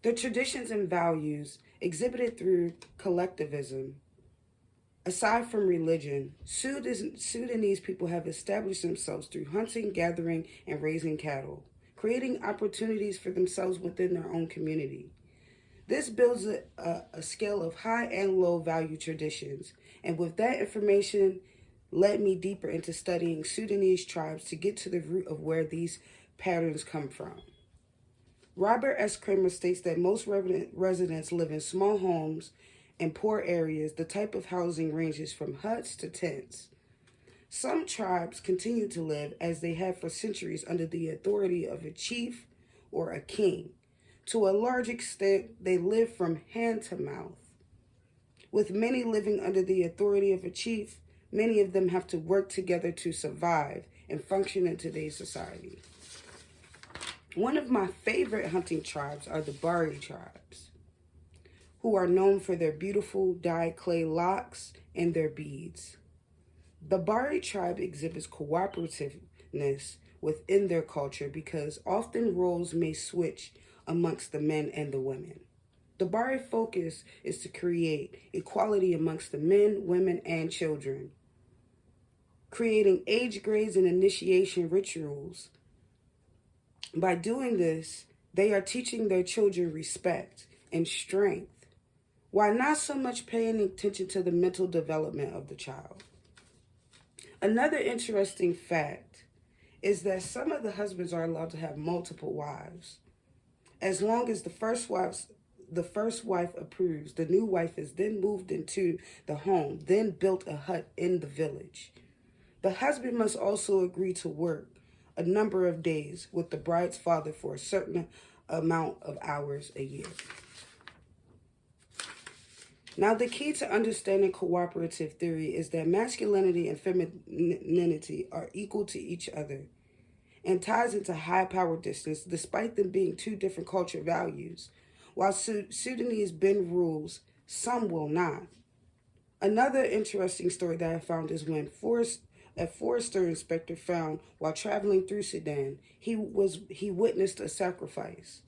The traditions and values exhibited through collectivism, aside from religion, Sudanese people have established themselves through hunting, gathering, and raising cattle, creating opportunities for themselves within their own community. This builds a scale of high and low value traditions, and with that information, led me deeper into studying Sudanese tribes to get to the root of where these patterns come from. Robert S. Kramer states that most residents live in small homes in poor areas. The type of housing ranges from huts to tents. Some tribes continue to live as they have for centuries under the authority of a chief or a king. To a large extent, they live from hand to mouth. With many living under the authority of a chief, many of them have to work together to survive and function in today's society. One of my favorite hunting tribes are the Bari tribes, who are known for their beautiful dyed clay locks and their beads. The Bari tribe exhibits cooperativeness within their culture because often roles may switch amongst the men and the women. The Bari focus is to create equality amongst the men, women, and children, creating age grades and initiation rituals. By doing this, they are teaching their children respect and strength, while not so much paying attention to the mental development of the child. Another interesting fact is that some of the husbands are allowed to have multiple wives. As long as the first wife approves, the new wife is then moved into the home, then built a hut in the village. The husband must also agree to work a number of days with the bride's father for a certain amount of hours a year. Now, the key to understanding cooperative theory is that masculinity and femininity are equal to each other and ties into high power distance despite them being two different culture values. While Sudanese bend rules, some will not. Another interesting story that I found is when a forester inspector found while traveling through Sudan, he witnessed a sacrifice.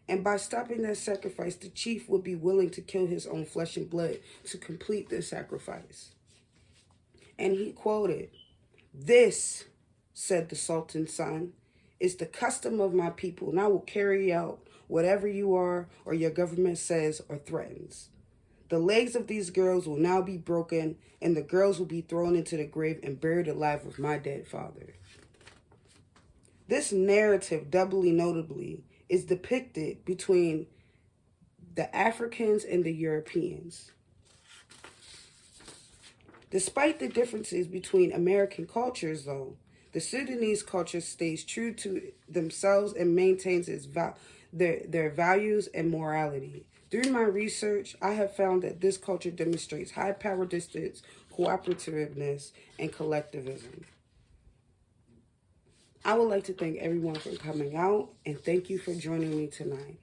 And by stopping that sacrifice, the chief would be willing to kill his own flesh and blood to complete the sacrifice. And he quoted, "This," said the Sultan's son, "is the custom of my people, and I will carry out whatever you are or your government says or threatens. The legs of these girls will now be broken, and the girls will be thrown into the grave and buried alive with my dead father." This narrative, doubly notably, is depicted between the Africans and the Europeans. Despite the differences between American cultures, though, the Sudanese culture stays true to themselves and maintains their values and morality. Through my research, I have found that this culture demonstrates high power distance, cooperativeness, and collectivism. I would like to thank everyone for coming out, and thank you for joining me tonight.